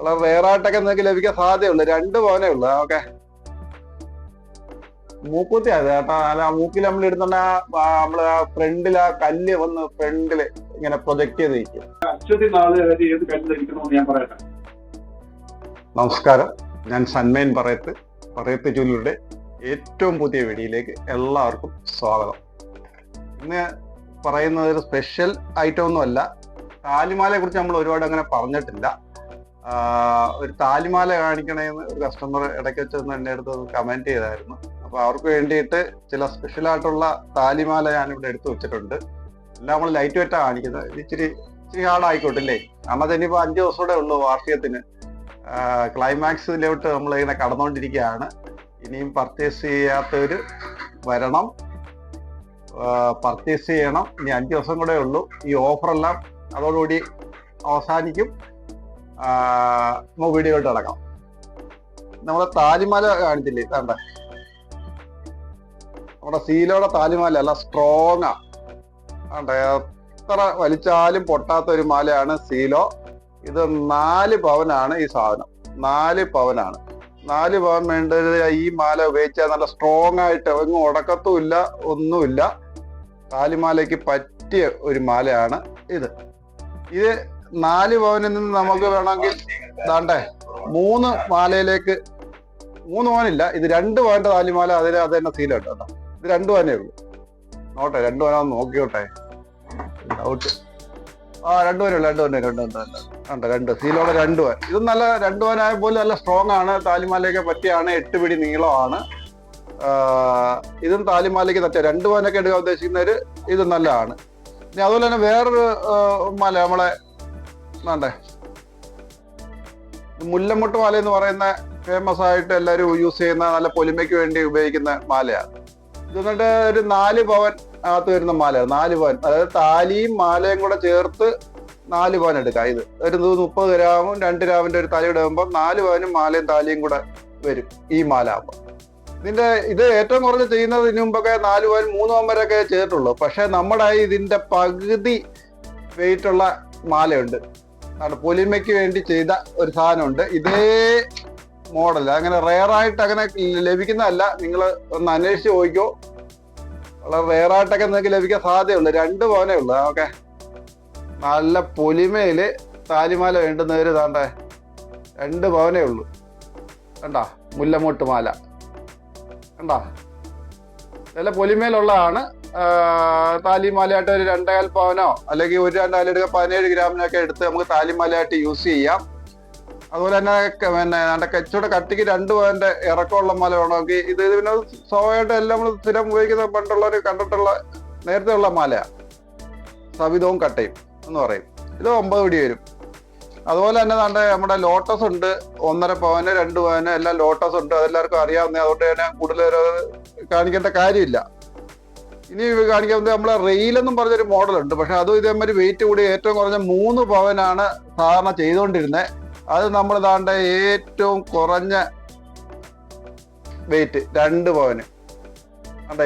വളരെ റെയറായിട്ടൊക്കെ നിങ്ങൾക്ക് ലഭിക്കാൻ സാധ്യതയുള്ളൂ. 2 പവനേ ഉള്ളൂ. ഓക്കെ, മൂക്കുത്തി അത് കേട്ടോ. അല്ല, മൂക്കിൽ നമ്മൾ ഇടുന്നുണ്ട് നമ്മള് ആ ഫ്രണ്ടിൽ ആ കല്ല് വന്ന് ഫ്രണ്ടില് ഇങ്ങനെ പ്രൊജക്ട് ചെയ്ത് നിൽക്കും. നമസ്കാരം, ഞാൻ സന്മയൻ പറയത്ത് ജ്വല്ലറിയുടെ ഏറ്റവും പുതിയ വീഡിയോയിലേക്ക് എല്ലാവർക്കും സ്വാഗതം. ഇന്ന് പറയുന്നത് ഒരു സ്പെഷ്യൽ ഐറ്റം ഒന്നുമല്ല. താലിമാലയെ കുറിച്ച് നമ്മൾ ഒരുപാട് അങ്ങനെ പറഞ്ഞിട്ടില്ല. ഒരു താലിമാല കാണിക്കണമെന്ന് ഒരു കസ്റ്റമർ ഇടയ്ക്ക് വെച്ചൊന്ന് എൻ്റെ അടുത്ത് കമന്റ് ചെയ്തായിരുന്നു. അപ്പൊ അവർക്ക് വേണ്ടിയിട്ട് ചില സ്പെഷ്യൽ ആയിട്ടുള്ള താലിമാല ഞാനിവിടെ എടുത്തു വെച്ചിട്ടുണ്ട്. എല്ലാം നമ്മൾ ലൈറ്റ് വെയിറ്റാണ് കാണിക്കുന്നത്. ഇച്ചിരി ഹാർഡ് ആയിക്കോട്ടില്ലേ, കാരണം ഇനിയിപ്പോൾ 5 ദിവസം കൂടെ ഉള്ളൂ വാർഷികത്തിന്. ക്ലൈമാക്സിലോട്ട് നമ്മളിങ്ങനെ കടന്നുകൊണ്ടിരിക്കുകയാണ്. ഇനിയും പർച്ചേസ് ചെയ്യാത്തവര് വരണം, പർച്ചേസ് ചെയ്യണം. ഇനി 5 ദിവസം കൂടെ ഉള്ളൂ. ഈ ഓഫറെല്ലാം അതോടുകൂടി അവസാനിക്കും. വീഡിയോയിലോട്ട് അടക്കാം. നമ്മളെ താലിമാല കാണിച്ചില്ലേ, വേണ്ട നമ്മുടെ സീലോടെ താലിമാല അല്ല, സ്ട്രോങ്ങാ. വേണ്ട, എത്ര വലിച്ചാലും പൊട്ടാത്ത ഒരു മാലയാണ് സീലോ. ഇത് 4 പവനാണ് ഈ സാധനം. 4 പവനാണ്. 4 പവൻ വേണ്ടത് ഈ മാല ഉപയോഗിച്ചാൽ നല്ല സ്ട്രോങ് ആയിട്ട് ഒന്നും ഉടക്കത്തുമില്ല, ഒന്നുമില്ല. താലിമാലയ്ക്ക് പറ്റിയ ഒരു മാലയാണ് ഇത്. 4 പവനിൽ നിന്ന് നമുക്ക് വേണമെങ്കിൽ ദാണ്ടേ 3 മാലയിലേക്ക് 3 പവനില്ല, ഇത് 2 പവന്റെ താലിമാല. അത് തന്നെ സീല കേട്ടോ. ഇത് 2 പവനേ ഉള്ളൂ. നോട്ടെ, 2 പവനാന്ന് നോക്കിയോട്ടെ, ഡൗട്ട്. 2 പവനുള്ളൂ. 2 സീലോടെ 2 പവൻ. ഇതും നല്ല 2 പവനായ പോലെ നല്ല സ്ട്രോങ് ആണ്. താലിമാലയൊക്കെ പറ്റിയാണ്. 8 പിടി നീളമാണ്. ഇതും താലിമാലയ്ക്ക് പറ്റിയ 2 പവനൊക്കെ എടുക്കാൻ ഉദ്ദേശിക്കുന്നവര് ഇത് നല്ലതാണ്. ഇനി അതുപോലെ തന്നെ വേറൊരു മാല നമ്മളെ വേണ്ടേ, മുല്ലമുട്ട് മാല എന്ന് പറയുന്ന ഫേമസ് ആയിട്ട് എല്ലാവരും യൂസ് ചെയ്യുന്ന നല്ല പൊലിമയ്ക്ക് വേണ്ടി ഉപയോഗിക്കുന്ന മാലയാണ്. ഇത് എന്നിട്ട് ഒരു 4 പവൻ അകത്ത് വരുന്ന മാലയാണ്. 4 പവൻ, അതായത് താലിയും മാലയും കൂടെ ചേർത്ത് 4 പവൻ എടുക്കാം. ഇത് ഒരു 30 ഗ്രാമും 2 ഗ്രാമിന്റെ ഒരു തലയുടെ ആകുമ്പോൾ 4 പവനും മാലയും താലിയും കൂടെ വരും ഈ മാല ആകുമ്പോൾ. ഇത് ഏറ്റവും കുറഞ്ഞ് ചെയ്യുന്നത് ഇതിനു മുമ്പൊക്കെ 4 പവൻ 3 പവൻ വരെയൊക്കെ ചെയ്തിട്ടുള്ളൂ. പക്ഷെ നമ്മുടെ ഇതിന്റെ പകുതി വെയിറ്റ് ഉള്ള മാലയുണ്ട്. പൊലിമയ്ക്ക് വേണ്ടി ചെയ്ത ഒരു സാധനമുണ്ട്. ഇതേ മോഡൽ അങ്ങനെ റെയറായിട്ട് അങ്ങനെ ലഭിക്കുന്നതല്ല. നിങ്ങൾ ഒന്ന് അന്വേഷിച്ച് പോയിക്കോ. വളരെ റെയറായിട്ടൊക്കെ നിങ്ങൾക്ക് ലഭിക്കാൻ സാധ്യതയുള്ളൂ. 2 പവനേ ഉള്ളൂ. ഓക്കെ, നല്ല പൊലിമയില് താലിമാല വേണ്ടുന്നവര് താണ്ടേ 2 പവനേ ഉള്ളൂ. കണ്ടാ, മുല്ലമുട്ട് മാല കണ്ടാ, നല്ല പൊലിമയിലുള്ളതാണ്. താലിമാലയായിട്ട് ഒരു 2.5 പവനോ അല്ലെങ്കിൽ ഒരു 2 എടുക്കുക 17 ഗ്രാമിനൊക്കെ എടുത്ത് നമുക്ക് താലിമാലയായിട്ട് യൂസ് ചെയ്യാം. അതുപോലെ തന്നെ പിന്നെ കച്ചവട കട്ടിക്ക് 2 പവന്റെ ഇറക്കമുള്ള മാല വേണമെങ്കിൽ ഇത് പിന്നെ സ്വാഭാവികമായിട്ട് എല്ലാം നമ്മൾ സ്ഥിരം ഉപയോഗിക്കുന്ന പണ്ടുള്ളവർ കണ്ടിട്ടുള്ള നേരത്തെ ഉള്ള മാലയാണ്. സവിതവും കട്ടയും എന്ന് പറയും. ഇത് 9 പിടി വരും. അതുപോലെ തന്നെ നമ്മുടെ ലോട്ടസ് ഉണ്ട്. 1.5 പവന് 2 പവന് എല്ലാം ലോട്ടസ് ഉണ്ട്. അതെല്ലാവർക്കും അറിയാവുന്ന, അതുകൊണ്ട് തന്നെ കൂടുതൽ കാണിക്കേണ്ട കാര്യമില്ല. ഇനി കാണിക്കാൻ നമ്മളെ റെയിലെന്നും പറഞ്ഞൊരു മോഡലുണ്ട്. പക്ഷെ അതും ഇതേമാതിരി വെയിറ്റ് കൂടി ഏറ്റവും കുറഞ്ഞ 3 പവനാണ് സാധാരണ ചെയ്തുകൊണ്ടിരുന്നത്. അത് നമ്മൾ ഏറ്റവും കുറഞ്ഞ വെയിറ്റ് 2 പവന്.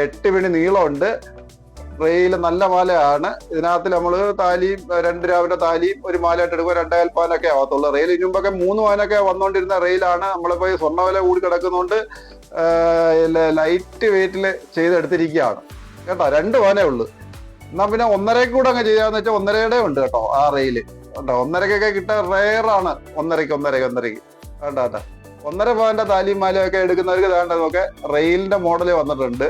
8 പിടി നീളമുണ്ട്. റെയിൽ നല്ല മാലയാണ്. ഇതിനകത്ത് നമ്മൾ താലിയും 2 ഗ്രാമിന്റെ താലിയും ഒരു മാലയായിട്ട് എടുക്കുമ്പോൾ 2.5 പവനൊക്കെ ആവത്തുള്ളൂ. റെയിൽ ഇതിനു മുമ്പൊക്കെ 3 പവനൊക്കെ വന്നുകൊണ്ടിരുന്ന റെയിലാണ്. നമ്മളിപ്പോ ഈ സ്വർണ്ണവില കൂടി കിടക്കുന്നതുകൊണ്ട് ലൈറ്റ് വെയിറ്റിൽ ചെയ്തെടുത്തിരിക്കുകയാണ് കേട്ടോ. 2 പവനേ ഉള്ളൂ. എന്നാ പിന്നെ 1.5 കൂടെ അങ്ങ് ചെയ്യാന്ന് വെച്ചാൽ 1.5 ഉണ്ട് കേട്ടോ. ആ റെയില് കേട്ടോ 1.5 കിട്ടാൻ റെയറാണ്. 1.5 കേട്ടോ. 1.5 പവന്റെ താലിയും മാലയൊക്കെ എടുക്കുന്നവർക്ക് നോക്കെ റെയിലിന്റെ മോഡല് വന്നിട്ടുണ്ട്.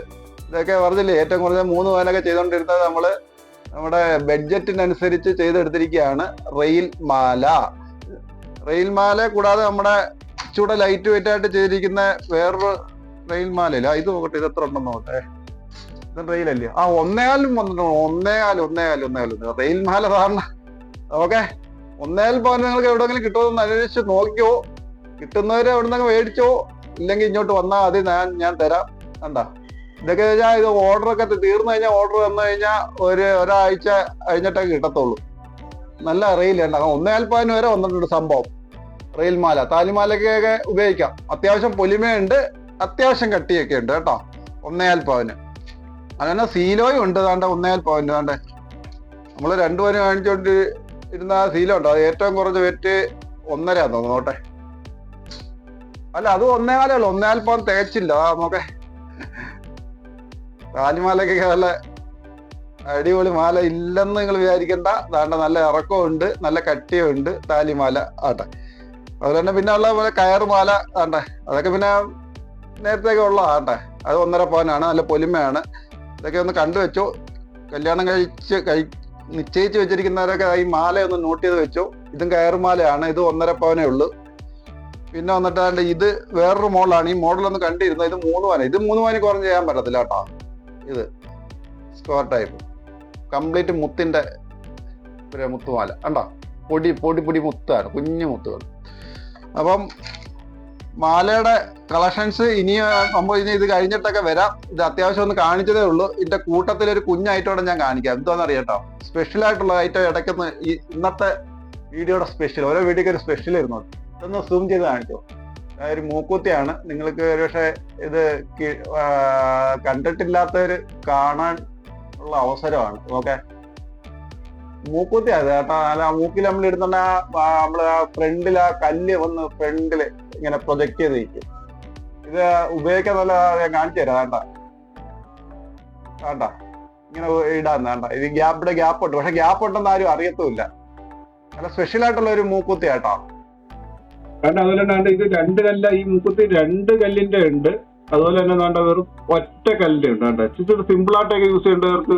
ഇതൊക്കെ പറഞ്ഞില്ലേ, ഏറ്റവും കുറഞ്ഞ 3 പവനൊക്കെ ചെയ്തുകൊണ്ടിരുന്നത് നമ്മുടെ ബഡ്ജറ്റിനനുസരിച്ച് ചെയ്തെടുത്തിരിക്കുകയാണ് റെയിൽ മാല. റെയിൽ മാല കൂടാതെ നമ്മുടെ ചൂടെ ലൈറ്റ് വെയിറ്റ് ആയിട്ട് ചെയ്തിരിക്കുന്ന വേറൊരു റെയിൽ മാലയില്ല. ഇത് നോക്കട്ടെ, ഇത് എത്ര ഉണ്ടെന്ന് നോക്കട്ടെ. ഇത് റെയിലല്ലേ? 1.4 വന്നിട്ടുണ്ട്. 1.4 റെയിൽ മാല സാധാരണ. ഓക്കെ, 1.4 പവൻ നിങ്ങൾക്ക് എവിടെയെങ്കിലും കിട്ടുമെന്ന് അന്വേഷിച്ച് നോക്കിയോ. കിട്ടുന്നവര് എവിടെ നിന്നൊക്കെ മേടിച്ചോ, ഇല്ലെങ്കിൽ ഇങ്ങോട്ട് വന്നാൽ മതി, ഞാൻ തരാം. കണ്ടാ, ഇതൊക്കെ കഴിഞ്ഞാൽ ഇത് ഓർഡറൊക്കെ തീർന്നു കഴിഞ്ഞാൽ ഓർഡർ വന്നു കഴിഞ്ഞാൽ ഒരാഴ്ച കഴിഞ്ഞിട്ടൊക്കെ കിട്ടത്തുള്ളൂ. നല്ല റെയിൽ ഉണ്ടാകും. 1.4 പവൻ വരെ വന്നിട്ടുണ്ട് സംഭവം. റെയിൽ മാല താലിമാലക്കൊക്കെ ഉപയോഗിക്കാം. അത്യാവശ്യം പൊലിമയുണ്ട്, അത്യാവശ്യം കട്ടിയൊക്കെ ഉണ്ട് കേട്ടോ. 1.4 പവന്. അങ്ങനെ സീലോയും ഉണ്ട്. 1.4 പവന്. നമ്മൾ 2 പവന് കാണിച്ചോണ്ട് ഇരുന്ന സീലോ ഉണ്ട്. അത് ഏറ്റവും കുറഞ്ഞ വെറ്റ് 1.5 തോന്നുന്നു നോട്ടെ. അല്ല അത് 1.25 ഉള്ളു, 1.25 പവൻ തേച്ചില്ല. നോക്കെ താലിമാലയൊക്കെ നല്ല അടിപൊളി മാല ഇല്ലെന്ന് നിങ്ങൾ വിചാരിക്കണ്ട. അതാണ്ട് നല്ല ഇറക്കമുണ്ട്, നല്ല കട്ടിയുണ്ട് താലിമാല ആട്ടെ. അതുപോലെ തന്നെ പിന്നെ ഉള്ള കയറുമാല ആട്ടെ, അതൊക്കെ പിന്നെ നേരത്തേക്ക് ഉള്ള ആട്ടെ. അത് 1.5 പവനാണ്, നല്ല പൊലിമയാണ്. ഇതൊക്കെ ഒന്ന് കണ്ടുവെച്ചോ. കല്യാണം നിശ്ചയിച്ച് വെച്ചിരിക്കുന്നവരൊക്കെ ഈ മാലയൊന്ന് നോട്ട് ചെയ്ത് വെച്ചോ. ഇതും കയറുമാലയാണ്, ഇത് 1.5 പവനേ ഉള്ളൂ. പിന്നെ വന്നിട്ട് ഇത് വേറൊരു മോഡലാണ്. ഈ മോഡലൊന്ന് കണ്ടിരുന്നത്. ഇത് 3 പവന. ഇത് 3 പവന് കുറഞ്ഞ് ചെയ്യാൻ പറ്റത്തില്ല കേട്ടോ. ഇത് സ്ക്വയർ ടൈപ്പ് കംപ്ലീറ്റ് മുത്തിന്റെ ഒരു മുത്തുമാല കണ്ടോ, പൊടി മുത്താണ്, കുഞ്ഞു മുത്തുകൾ. അപ്പം മാലയുടെ കളക്ഷൻസ് നമ്മൾ ഇനി ഇത് കഴിഞ്ഞിട്ടൊക്കെ വരാം. ഇത് അത്യാവശ്യം ഒന്ന് കാണിച്ചതേ ഉള്ളൂ. ഇതിന്റെ കൂട്ടത്തിൽ ഒരു കുഞ്ഞൈറ്റോടെ ഞാൻ കാണിക്കാം. എന്താണെന്ന് അറിയാട്ടോ, സ്പെഷ്യൽ ആയിട്ടുള്ള ഐറ്റം ഇടയ്ക്കൊന്ന് ഇന്നത്തെ വീഡിയോയുടെ സ്പെഷ്യൽ, ഓരോ വീഡിയോക്ക് ഒരു സ്പെഷ്യൽ ഇരുന്നു. ഇതൊന്ന് സൂം ചെയ്ത് കാണിച്ചോ. ഒരു മൂക്കുത്തിയാണ്. നിങ്ങൾക്ക് ഒരുപക്ഷെ ഇത് കണ്ടിട്ടില്ലാത്തവര് കാണാൻ ഉള്ള അവസരമാണ്. ഓക്കെ, മൂക്കുത്തി അത് കേട്ടോ. അല്ല മൂക്കിൽ നമ്മൾ ഇടുന്നുണ്ട്, നമ്മള് ഫ്രണ്ടിൽ ആ കല്ല് വന്ന് ഫ്രണ്ടില് ഇങ്ങനെ പ്രൊജക്ട് ചെയ്ത് നിൽക്കും. ഇത് ഉപയോഗിക്കാൻ നല്ല ഞാൻ കാണിച്ചു തരാം. വേണ്ട ഇങ്ങനെ ഇടാന്ന് വേണ്ട. ഇത് ഗ്യാപ്പ് ഉണ്ട്, പക്ഷെ ഗ്യാപ്പ് ഉണ്ടെന്ന് ആരും അറിയത്തുമില്ല. നല്ല സ്പെഷ്യൽ ആയിട്ടുള്ള ഒരു മൂക്കുത്തി കേട്ടോ. കാരണം അതുപോലെ തന്നെ ഇത് 2 കല്ല, ഈ മൂക്കുത്തി 2 കല്ലിന്റെ ഉണ്ട്. അതുപോലെ തന്നെ വേണ്ട വെറും ഒറ്റ കല്ലിന്റെ ഉണ്ട്. വേണ്ട ഇച്ചിരി സിമ്പിൾ ആയിട്ടൊക്കെ യൂസ് ചെയ്യേണ്ടവർക്ക്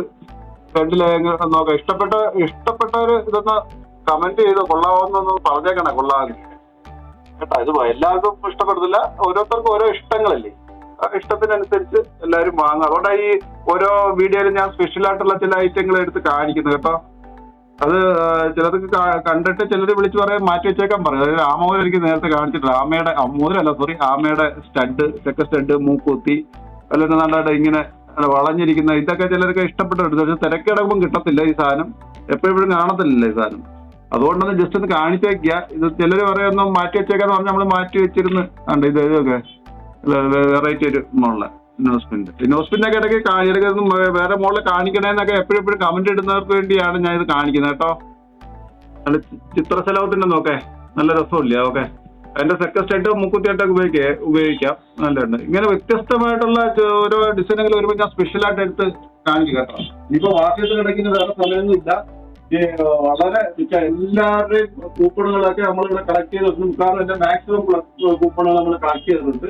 രണ്ടിലേക്ക് നോക്കാം. ഇഷ്ടപ്പെട്ടവര് ഇതൊന്ന് കമന്റ് ചെയ്ത് കൊള്ളാവുന്നൊന്ന് പറഞ്ഞേക്കണേ. കൊള്ളാതെ കേട്ടോ. ഇത് എല്ലാവർക്കും ഇഷ്ടപ്പെടുന്നില്ല, ഓരോരുത്തർക്കും ഓരോ ഇഷ്ടങ്ങളല്ലേ. ആ ഇഷ്ടത്തിനനുസരിച്ച് എല്ലാവരും വാങ്ങുക. അതുകൊണ്ടാണ് ഈ ഓരോ വീഡിയോയിലും ഞാൻ സ്പെഷ്യൽ ആയിട്ടുള്ള ചില ഐറ്റങ്ങൾ എടുത്ത് കാണിക്കുന്നത് കേട്ടോ. അത് ചിലർക്ക് കണ്ടിട്ട് ചിലർ വിളിച്ച് പറയാൻ മാറ്റി വെച്ചേക്കാൻ പറയും. അതായത് ആമോദം എനിക്ക് നേരത്തെ കാണിച്ചിട്ടില്ല. ആമയുടെ സ്റ്റഡ്, ചെക്ക സ്റ്റഡ്, മൂക്കുത്തി, അല്ലെങ്കിൽ നല്ലതായിട്ട് ഇങ്ങനെ വളഞ്ഞിരിക്കുന്ന ഇതൊക്കെ ചിലർക്ക് ഇഷ്ടപ്പെട്ടിട്ടുണ്ട്. പക്ഷെ തിരക്കിടക്കുമ്പോൾ കിട്ടത്തില്ല ഈ സാധനം, എപ്പോഴും കാണത്തില്ല ഈ സാധനം. അതുകൊണ്ടൊന്ന് ജസ്റ്റ് ഒന്ന് കാണിച്ചു വെക്കുക. ഇത് ചിലർ പറയാം മാറ്റി വെച്ചേക്കാന്ന് പറഞ്ഞാൽ നമ്മൾ മാറ്റി വെച്ചിരുന്ന് കണ്ട് ഇതൊക്കെ വെറൈറ്റി ഒരു മോഡല് ഇൻവെസ്റ്റ്മെന്റ് ഒക്കെ ഇടയ്ക്ക് വേറെ മോഡല് കാണിക്കണേന്നൊക്കെ എപ്പോഴും കമന്റ് ഇടുന്നവർക്ക് വേണ്ടിയാണ് ഞാൻ ഇത് കാണിക്കുന്നത് കേട്ടോ. നല്ല ചിത്രശലഭത്തിന്റെ നോക്കേ, നല്ല രസമില്ല. ഓക്കെ, അതിന്റെ സെക്കൻഡ് സ്റ്റൈറ്റ് മുക്കുത്തിയായിട്ടൊക്കെ ഉപയോഗിക്കാം. നല്ലുണ്ട്. ഇങ്ങനെ വ്യത്യസ്തമായിട്ടുള്ള ഓരോ ഡിസൈനുകൾ വരുമ്പോൾ ഞാൻ സ്പെഷ്യൽ ആയിട്ട് എടുത്ത് കാണിക്കും കേട്ടോ. ഇനിയിപ്പോ വാർത്തയിൽ കിടക്കുന്ന വേറെ സമയമൊന്നും ഇല്ല. വളരെ എല്ലാവരുടെയും കൂപ്പണുകളൊക്കെ നമ്മളിവിടെ കളക്ട് ചെയ്ത് മിക്കവാറും എന്റെ മാക്സിമം കൂപ്പണുകൾ നമ്മൾ കളക്ട് ചെയ്തിട്ടുണ്ട്.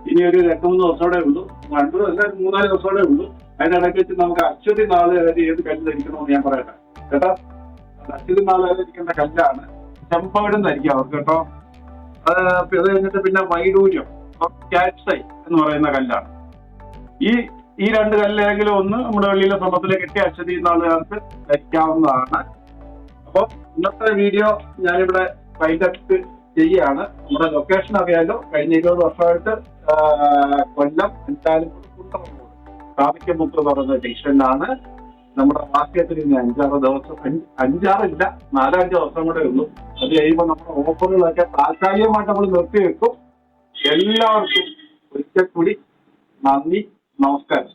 ഇനി ഒരു 2-3 ദിവസമോടെ ഉള്ളൂ, 3-4 ദിവസമോടെ ഉള്ളൂ. അതിനിടയ്ക്ക് വെച്ച് നമുക്ക് അശ്വതി നാളെ വരെ ഏത് കല്ല് ധരിക്കണമെന്ന് ഞാൻ പറയട്ടെ കേട്ടോ. അശ്വതി നാളെ വരെ ഇരിക്കേണ്ട കല്ലാണ്, ചെമ്പവിടം ധരിക്കാം അവർക്ക് കേട്ടോ. അത് കഴിഞ്ഞിട്ട് പിന്നെ വൈഡൂര്യം, കാറ്റ്സൈ എന്ന് പറയുന്ന കല്ലാണ്. ഈ 2 കല്ലേതെങ്കിലും ഒന്ന് നമ്മുടെ വെള്ളിയിലെ സ്വർണ്ണത്തിലേക്ക് കെട്ടി അശ്വതി നാളുകാർക്ക് ധരിക്കാവുന്നതാണ്. അപ്പോൾ ഇന്നത്തെ വീഡിയോ ഞാനിവിടെ വൈൻഡപ്പ് ചെയ്യാണ്. നമ്മുടെ ലൊക്കേഷൻ അറിയാലോ, കഴിഞ്ഞ 20 വർഷമായിട്ട് കൊല്ലം ട്രാഫിക് പറയുന്ന ജംഗ്ഷനിലാണ്. നമ്മുടെ വാക്യത്തിൽ ഇനി 5-6 ദിവസം, 5-6 ഇല്ല 4-5 ദിവസം കൂടെ ഉള്ളൂ. അത് കഴിയുമ്പോൾ നമ്മുടെ ഓഫറുകളൊക്കെ താൽക്കാലികമായിട്ട് നമ്മൾ നിർത്തിവെക്കും. എല്ലാവർക്കും ഒരിക്കൽ കൂടി നന്ദി, നമസ്കാരം.